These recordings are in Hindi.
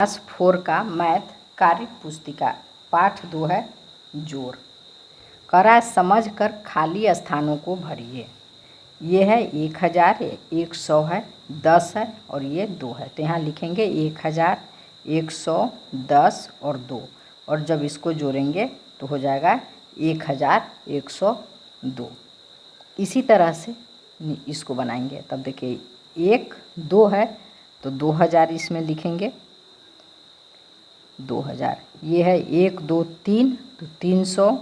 क्लास 4 का मैथ कार्य पुस्तिका पाठ 2 है जोड़। कह रहा है समझ कर खाली स्थानों को भरिए। ये है 1000, 100 है, 10 है और ये 2 है। तो यहाँ लिखेंगे 1000, 100, 10 और 2, और जब इसको जोड़ेंगे तो हो जाएगा 1102। इसी तरह से इसको बनाएंगे। तब देखिए 1, 2 है तो 2000 इसमें लिखेंगे 2000। ये है 1, 2, 3 तो 300।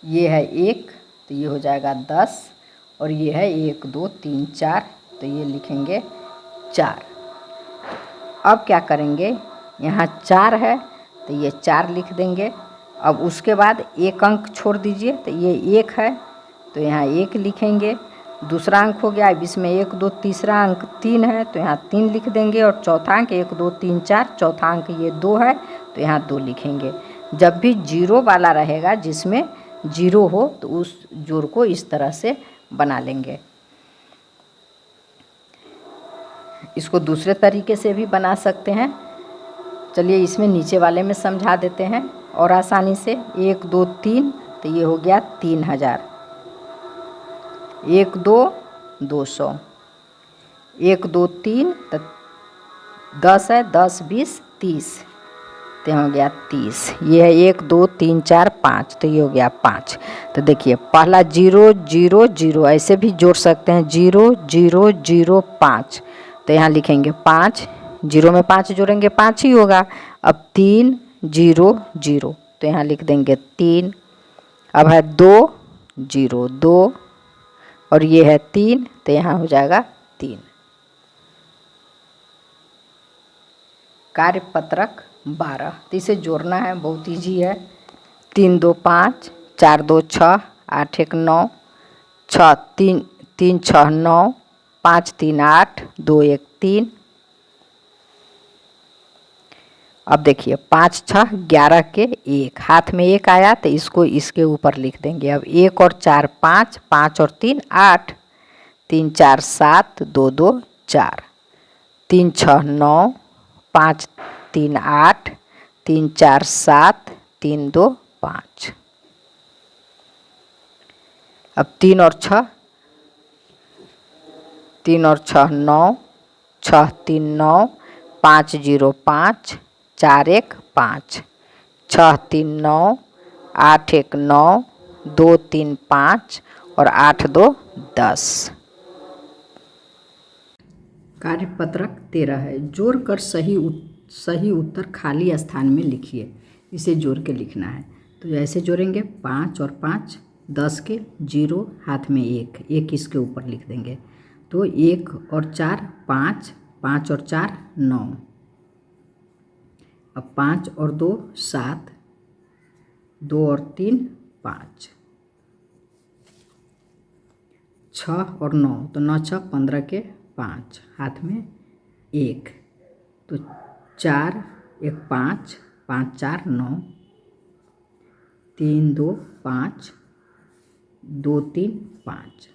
ये है 1 तो ये हो जाएगा 10, और ये है 1, 2, 3, 4 तो ये लिखेंगे 4। अब क्या करेंगे, यहाँ 4 है तो ये 4 लिख देंगे। अब उसके बाद एक अंक छोड़ दीजिए, तो ये 1 है तो यहाँ 1 लिखेंगे। दूसरा अंक हो गया, अब इसमें 1, 2, तीसरा अंक 3 है तो यहाँ 3 लिख देंगे, और चौथा अंक 1, 2, 3, 4, चौथा अंक ये 2 है तो यहाँ 2 लिखेंगे। जब भी जीरो वाला रहेगा, जिसमें जीरो हो, तो उस जोड़ को इस तरह से बना लेंगे। इसको दूसरे तरीके से भी बना सकते हैं। चलिए इसमें नीचे वाले में समझा देते हैं और आसानी से। 1, 2, 3 तो ये हो गया 3000। 1, 2, 200। 1, 2, 3 तो 10 है, 10, 20, 30 तो हो गया 30। ये है 1, 2, 3, 4, 5 तो ये हो गया 5। तो देखिए पहला 0, 0, 0 ऐसे भी जोड़ सकते हैं। 0, 0, 0, 5 तो यहाँ लिखेंगे 5। 0 में 5 जोड़ेंगे 5 ही होगा। अब 3, 0, 0 तो यहाँ लिख देंगे 3। अब है 2, 0, 2 और ये है 3 तो यहाँ हो जाएगा 3। कार्यपत्रक 12 तो इसे जोड़ना है, बहुत ईजी है। 3, 2, 5, 4, 2, 6, 8, 1, 9, 6, 3, 3, 6, 9, 5, 3, 8, 2, 1, 3। अब देखिए 5, 6, 11 के 1 हाथ में 1 आया तो इसको इसके ऊपर लिख देंगे। अब 1 और 4 5, 5 और 3 8, 3, 4, 7, 2, 2, 4, 3, 6, 9, 5, 3, 8, 3, 4, 7, 3, 2, 5। अब 3 और 6, 3 और 6 9, 6, 3, 9, 5, 0, 5, 4, 1, 5, 6, 3, 9, 8, 1, 9, 2, 3, 5 और 8, 2, 10। कार्यपत्रक 13 है। जोड़कर सही उत्तर खाली स्थान में लिखिए। इसे जोड़ के लिखना है। तो ऐसे जोड़ेंगे 5 और 5 10 के, 0 हाथ में 1, 1 इसके ऊपर लिख देंगे। तो 1 और 4 5, 5 और 4 9। अब 5 और 2 7, 2 और 3 5, 6 और 9 तो 9, 6, 15 के 5 हाथ में 1, तो 4, 1, 5, 5, 4, 9, 3, 2, 5, 2, 3, 5।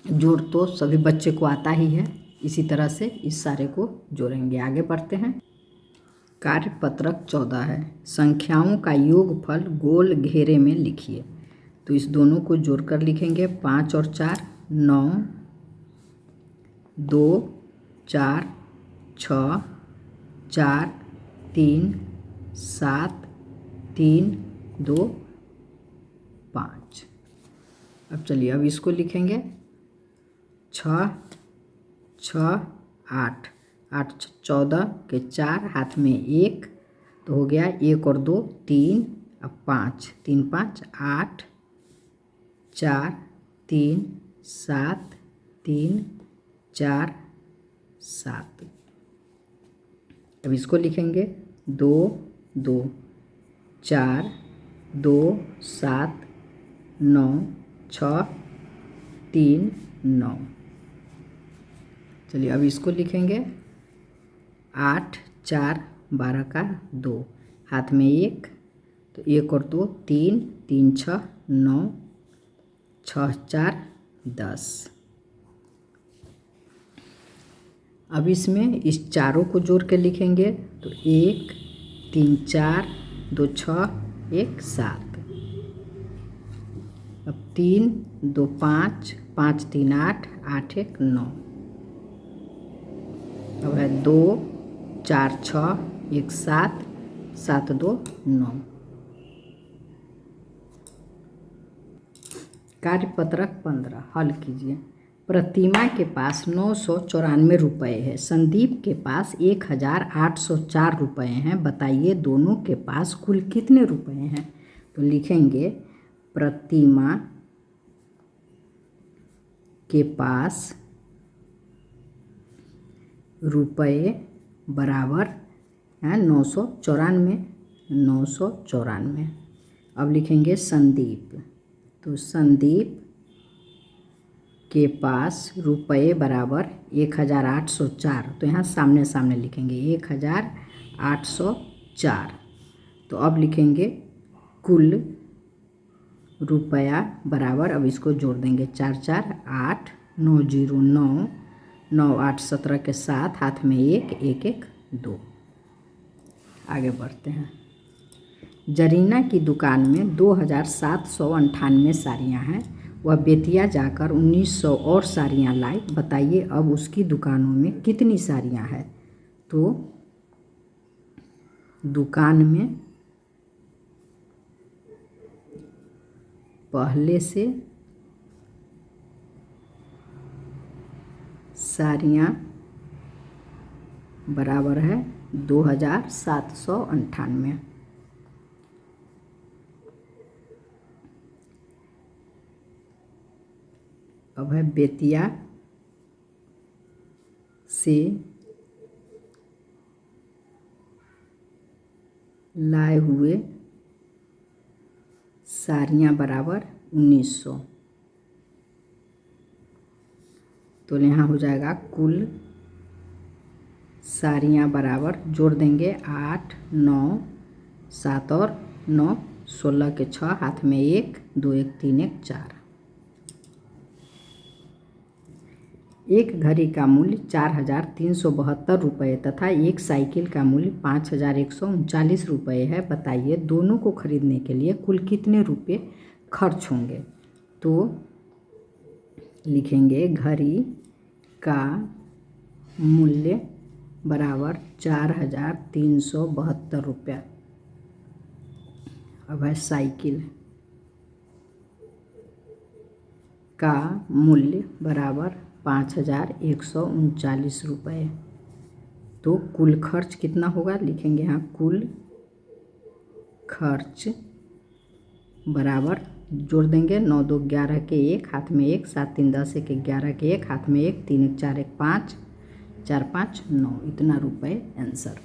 जोड़ तो सभी बच्चे को आता ही है। इसी तरह से इस सारे को जोड़ेंगे। आगे बढ़ते हैं। कार्यपत्रक 14 है। संख्याओं का योगफल गोल घेरे में लिखिए। तो इस दोनों को जोड़कर लिखेंगे। 5 और 4 9, 2, 4, 6, 4, 3, 7, 3, 2, 5। अब चलिए अब इसको लिखेंगे। 6, 6, 8, 8, 14 के 4 हाथ में 1 तो हो गया 1 और 2 3। अब 5, 3, 5 8, 4, 3, 7, 3, 4, 7। अब इसको लिखेंगे 2, 2, 4, 2, 7, 9, 6, 3, 9। चलिए अब इसको लिखेंगे 8, 4, 12 का 2 हाथ में 1 तो 1 और 2 3, 3, 6, 9, 6, 4, 10। अब इसमें इस चारों को जोड़ के लिखेंगे तो 1 3 4 2 6 1 7। अब 3 2 5 5 3 8 8 1 9। अब है 2 4 6 1 7 7 2 9। कार्यपत्रक 15 हल कीजिए। प्रतिमा के पास 994 रुपये है, संदीप के पास 1804 रुपये हैं, बताइए दोनों के पास कुल कितने रुपये हैं। तो लिखेंगे प्रतिमा के पास रुपये बराबर है 994। अब लिखेंगे संदीप, तो संदीप के पास रुपये बराबर 1804। तो यहाँ सामने सामने लिखेंगे 1804। तो अब लिखेंगे कुल रुपया बराबर, अब इसको जोड़ देंगे 4 4 8 9 0 9 9 8 17 के साथ हाथ में 1 1 1 2। आगे बढ़ते हैं। जरीना की दुकान में 2798 साड़ियाँ हैं, वह बेतिया जाकर 1900 और साड़ियाँ लाई, बताइए अब उसकी दुकानों में कितनी साड़ियाँ हैं। तो दुकान में पहले से साड़ियाँ बराबर है 2798। अब है बेतिया से लाए हुए साड़ियाँ बराबर 1900। तो यहाँ हो जाएगा कुल साड़ियाँ बराबर, जोड़ देंगे 8 9 7 और 9 16 के 6 हाथ में 1 2 1 3 1 4। एक घड़ी का मूल्य 4372 रुपये तथा एक साइकिल का मूल्य 5139 रुपये है, बताइए दोनों को खरीदने के लिए कुल कितने रुपये खर्च होंगे। तो लिखेंगे घड़ी का मूल्य बराबर 4372 रुपया। अब है साइकिल का मूल्य बराबर 5139 रुपये। तो कुल खर्च कितना होगा, लिखेंगे यहाँ कुल खर्च बराबर, जोड़ देंगे 9 2 11 के 1 हाथ में 1 7 3 10 1 11 के 1 हाथ में 1 3 1 4 1 5 4 5 9, इतना रुपये आंसर।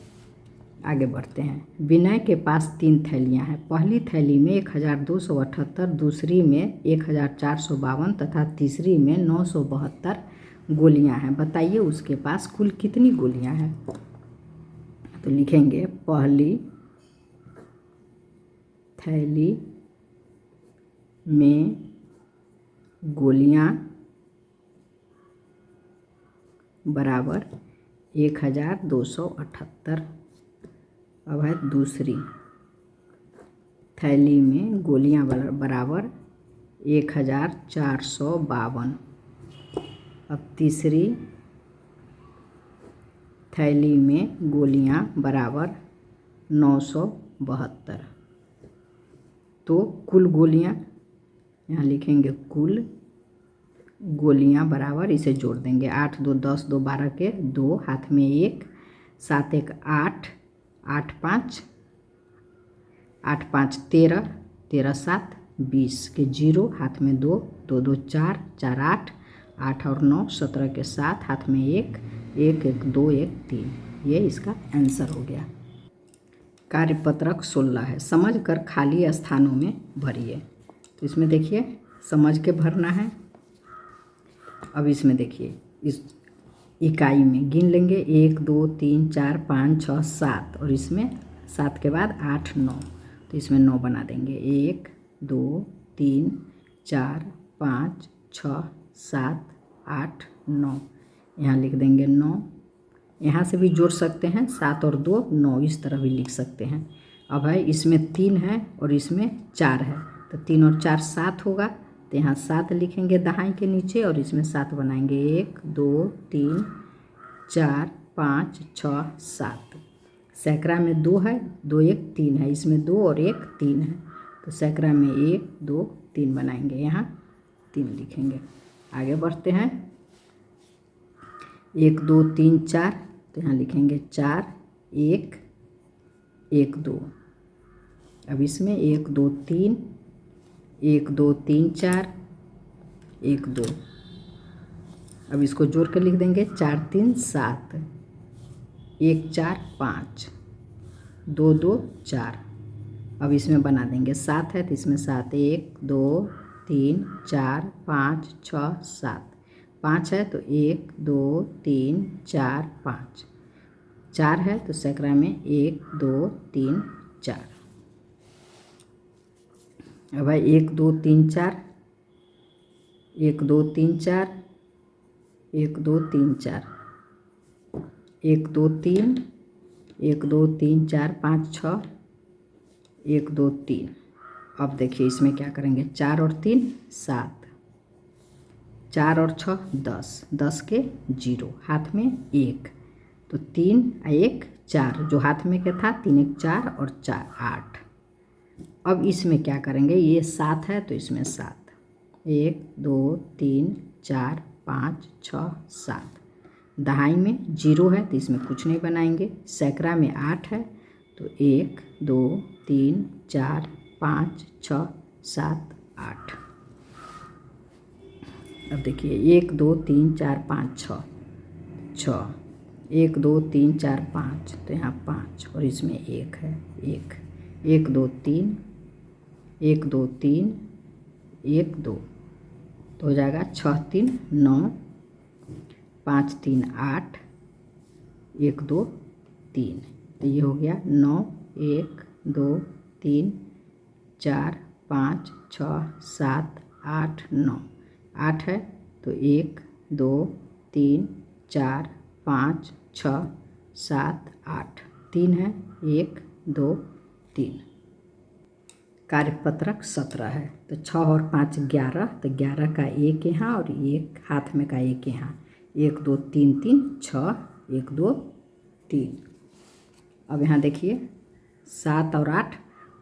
आगे बढ़ते हैं। विनय के पास 3 थैलियाँ हैं, पहली थैली में 1278, दूसरी में 1452 तथा तीसरी में 972 गोलियाँ हैं, बताइए उसके पास कुल कितनी गोलियाँ हैं। तो लिखेंगे पहली थैली में गोलियाँ बराबर 1278। अब है दूसरी थैली में गोलियाँ बराबर 1452। अब तीसरी थैली में गोलियाँ बराबर 972। तो कुल गोलियाँ यहाँ लिखेंगे कुल गोलियाँ बराबर, इसे जोड़ देंगे 8 2 10 2 12 के 2 हाथ में 1 7 1 8 8 5 8 5 13 13 7 20 के 0 हाथ में 2 2 2 4 4 8 8 और 9 17 के 7 हाथ में 1 1 1 2 1 3। ये इसका आंसर हो गया। कार्यपत्रक 16 है, समझ कर खाली स्थानों में भरिए। तो इसमें देखिए समझ के भरना है। अब इसमें देखिए इस इकाई में गिन लेंगे 1 2 3 4 5 6 7 और इसमें 7 के बाद 8 9, तो इसमें 9 बना देंगे 1 2 3 4 5 6 7 8 9, यहाँ लिख देंगे 9 यहाँ से भी जोड़ सकते हैं, 7 और 2 9, इस तरह भी लिख सकते हैं। अब है इसमें 3 है और इसमें 4 है, तो 3 और 4 7 होगा, तो यहाँ 7 लिखेंगे दाहिने के नीचे और इसमें 7 बनाएंगे। 1 2 3 4 5 6 7। सैकड़ा में 2 है, 2 1 3 है, इसमें 2 और 1 3 है, तो सैकड़ा में 1 2 3 बनाएंगे, यहाँ 3 लिखेंगे। आगे बढ़ते हैं। 1 2 3 4, तो यहाँ लिखेंगे 4 1 1 2। अब इसमें 1 2 3 1 2 3 4 1 2। अब इसको जोड़ कर लिख देंगे 4 3 7 1 4 5 2 2 4। अब इसमें बना देंगे 7 है, तो इसमें 7 1 2 3 4 5 6 7। 5 है तो 1 2 3 4 5। 4 है तो सैकड़ा में 1 2 3 4। अब है 1 2 3 4 1 2 3 4 1 2 3 4 1 2 3 1 2 3 4 5 6 1 2 3। अब देखिए इसमें क्या करेंगे, 4 और 3 7, 4 और 6 10, 10 के 0, हाथ में 1, तो 3 1 4, जो हाथ में के था 3 1 4 और 4 8। अब इसमें क्या करेंगे, ये 7 है तो इसमें 7, 1 2 3 4 5 6 7। दहाई में 0 है तो इसमें कुछ नहीं बनाएंगे। सैकड़ा में 8 है तो 1 2 3 4 5 6 7 8। अब देखिए 1 2 3 4 5 6 6, 1 2 3 4 5, तो यहाँ 5 और इसमें 1 है 1 1 2 3 1 2 3 1 2, तो हो जाएगा 6 3 9 5 3 8 1 2 3, तो ये हो गया 9 1 2 3 4 5 6 7 8 9। 8 है तो 1 2 3 4 5 6 7 8। 3 है 1 2 3। कार्यपत्रक 17 है, तो 6 और 5 11, तो 11 का 1 यहाँ और 1 हाथ में का 1 यहाँ। 1 2 3 3 6 1 2 3। अब यहाँ देखिए 7 और 8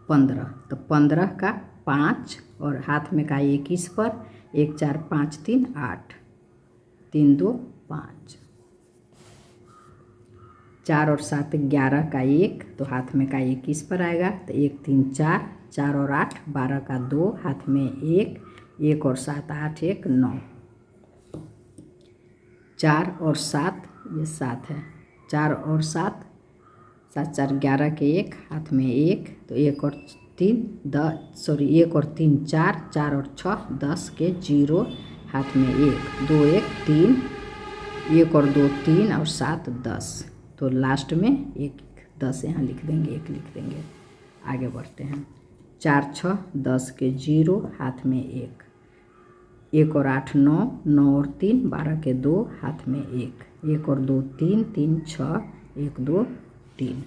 15, तो 15 का 5 और हाथ में का 1 इस पर, 1 4 5 3 8 3 2 5। 4 और 7 11 का 1, तो हाथ में का 1 इस पर आएगा, तो 1 3 4, 4 और 8 12 का 2, हाथ में 1, 1 और 7 8 1 9। 4 और 7, ये 7 है, 4 और 7 7 4 11 के 1, हाथ में 1, तो 1 और 3 1 और 3 4, 4 और 6 10 के 0, हाथ में 1 2 1 3, 1 और 2 3 और 7 10, तो लास्ट में 1 10 यहाँ लिख देंगे, 1 लिख देंगे। आगे बढ़ते हैं। 4 6 10 के 0, हाथ में 1, 1 और 8 9, 9 और 3 12 के 2, हाथ में 1, 1 और 2 3 3 6 1 2 3।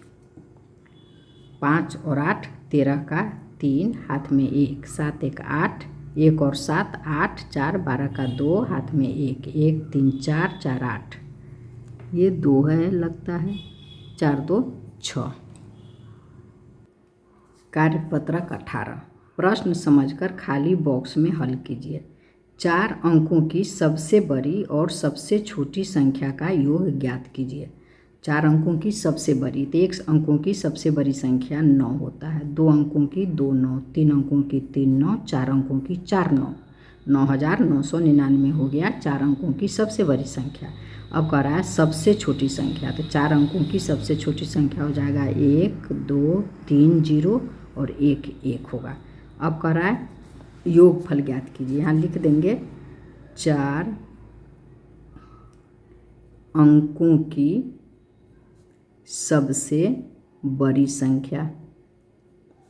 5 और 8 13 का 3, हाथ में 1, 7 1 8, 1 और 7 8 4 12 का 2, हाथ में 1, 1 3 4 4 8, ये 2 है लगता है, 4 2 6। कार्यपत्रक 18, प्रश्न समझकर खाली बॉक्स में हल कीजिए। 4 अंकों की सबसे बड़ी और सबसे छोटी संख्या का योग ज्ञात कीजिए। 4 अंकों की सबसे बड़ी, तो 1 अंकों की सबसे बड़ी संख्या 9 होता है, 2 अंकों की 2 9, 3 अंकों की 3 9, 4 अंकों की 4 9, 9999 हो गया 4 अंकों की सबसे बड़ी संख्या। अब कह रहा है सबसे छोटी संख्या, तो 4 अंकों की सबसे छोटी संख्या हो जाएगा 1 2 3 0 और 1 1 होगा। अब कह रहा है योगफल ज्ञात कीजिए, यहाँ लिख देंगे 4 अंकों की सबसे बड़ी संख्या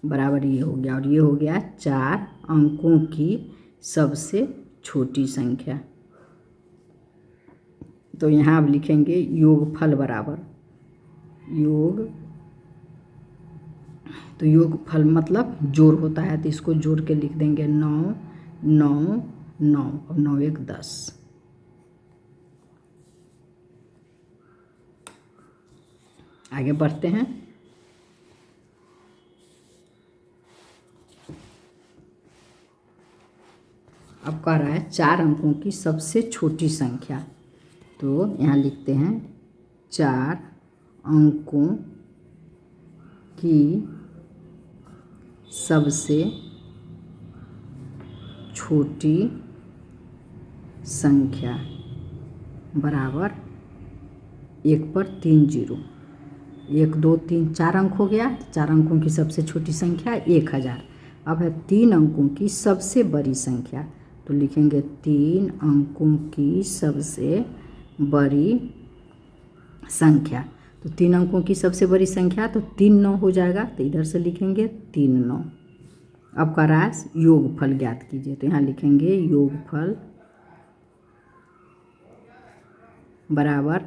बराबर ये हो गया, और ये हो गया 4 अंकों की सबसे छोटी संख्या। तो यहाँ अब लिखेंगे योगफल बराबर योग, तो योगफल मतलब जोड़ होता है, तो इसको जोड़ के लिख देंगे 9 9 9 और 9 1 10। आगे बढ़ते हैं। अब कह रहा है 4 अंकों की सबसे छोटी संख्या, तो यहाँ लिखते हैं 4 अंकों की सबसे छोटी संख्या बराबर 1 पर 3 जीरो, 1 2 3 4 अंक हो गया। 4 अंकों की सबसे छोटी संख्या 1000। अब है 3 अंकों की सबसे बड़ी संख्या, तो लिखेंगे 3 अंकों की सबसे बड़ी संख्या। तो 3 अंकों की सबसे बड़ी संख्या, तो 3 9 हो जाएगा, तो इधर से लिखेंगे 3 9। अब का रहा है योगफल ज्ञात कीजिए, तो यहाँ लिखेंगे योगफल बराबर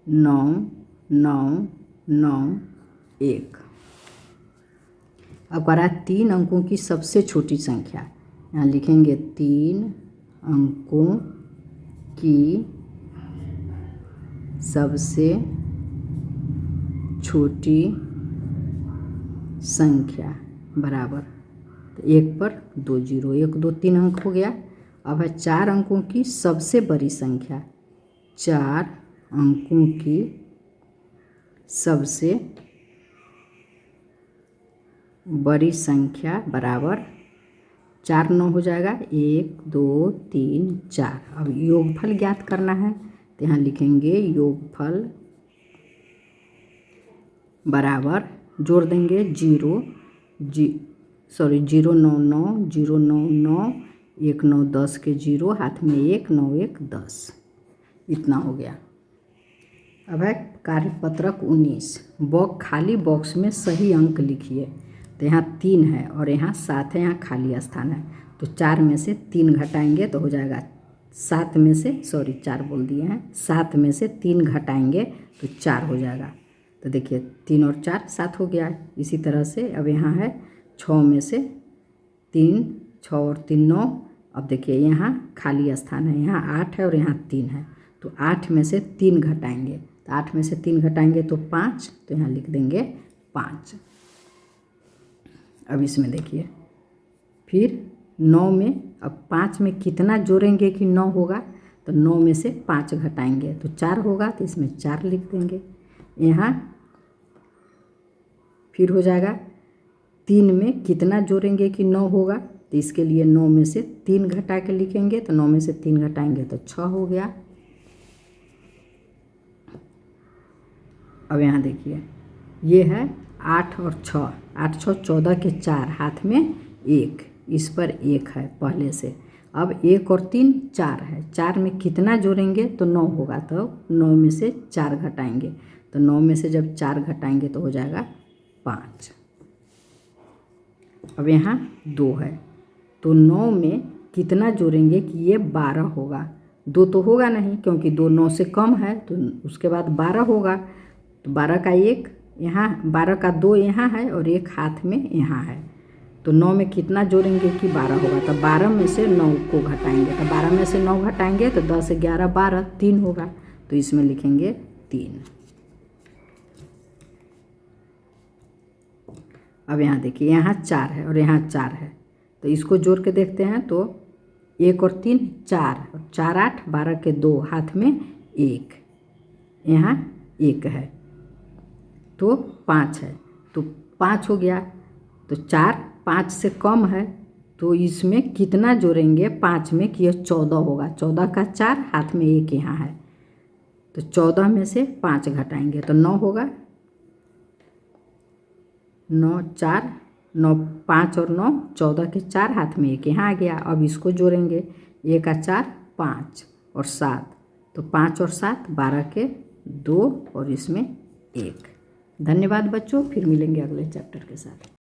9 9 9 1। अब कह रहा है 3 अंकों की सबसे छोटी संख्या, यहाँ लिखेंगे 3 अंकों की सबसे छोटी संख्या बराबर, तो 1 पर 2 जीरो, 1 2 3 अंक हो गया। अब है 4 अंकों की सबसे बड़ी संख्या, 4 अंकों की सबसे बड़ी संख्या बराबर 4 9 हो जाएगा, 1 2 3 4। अब योगफल ज्ञात करना है, तो यहाँ लिखेंगे योगफल बराबर जोड़ देंगे 0 0 9 9 0 9 9 1 9 10 के 0, हाथ में 1 9 1 10, इतना हो गया। अब है कार्यपत्रक 19, खाली बॉक्स में सही अंक लिखिए। तो यहाँ 3 है और यहाँ 7 है, यहाँ खाली स्थान है, तो 4 में से 3 घटाएंगे तो हो जाएगा 7 में से 4 बोल दिए हैं, 7 में से 3 घटाएंगे तो 4 हो जाएगा। तो देखिए 3 और 4 7 हो गया। इसी तरह से अब यहाँ है 6 में से 3, 6 और 3 9। अब देखिए यहाँ खाली स्थान है, यहाँ 8 है और यहाँ 3 है, तो 8 में से 3 घटाएंगे, तो 8 में से 3 घटाएंगे तो 5, तो यहाँ लिख देंगे 5। अब इसमें देखिए फिर 9 में, अब 5 में कितना जोड़ेंगे कि 9 होगा, तो 9 में से 5 घटाएंगे तो 4 होगा, तो इसमें 4 लिख देंगे। यहाँ फिर हो जाएगा 3 में कितना जोड़ेंगे कि 9 होगा, तो इसके लिए 9 में से 3 घटा के लिखेंगे, तो 9 में से 3 घटाएंगे तो 6 हो गया। अब यहाँ देखिए ये है 8 और 6, 8 6 14 के 4, हाथ में 1, इस पर 1 है पहले से। अब 1 और 3 4 है, 4 में कितना जोड़ेंगे तो 9 होगा, तो 9 में से 4 घटाएंगे, तो 9 में से जब 4 घटाएंगे तो हो जाएगा 5। अब यहाँ 2 है, तो 9 में कितना जोड़ेंगे कि ये 12 होगा, 2 तो होगा नहीं क्योंकि 2 9 से कम है, तो उसके बाद 12 होगा, तो 12 का 1 यहाँ, 12 का 2 यहाँ है और 1 हाथ में यहाँ है, तो 9 में कितना जोड़ेंगे कि 12 होगा, तो 12 में से 9 को घटाएंगे, तो 12 में से 9 घटाएंगे तो 10 11 12 3 होगा, तो इसमें लिखेंगे 3। अब यहाँ देखिए यहाँ 4 है और यहाँ 4 है, तो इसको जोड़ के देखते हैं, तो 1 और 3 4, और 4 8 12 के 2, हाथ में 1, यहाँ 1 है, तो 5 है, तो 5 हो गया। तो 4 5 से कम है, तो इसमें कितना जोड़ेंगे 5 में कि यह 14 होगा, 14 का 4, हाथ में 1 यहाँ है, तो 14 में से 5 घटाएंगे तो 9 होगा, 9 4 9 5 और 9 14 के 4, हाथ में 1 यहाँ आ गया। अब इसको जोड़ेंगे, 1 का 4 5 और 7, तो 5 और 7 12 के 2 और इसमें 1। धन्यवाद बच्चों, फिर मिलेंगे अगले चैप्टर के साथ।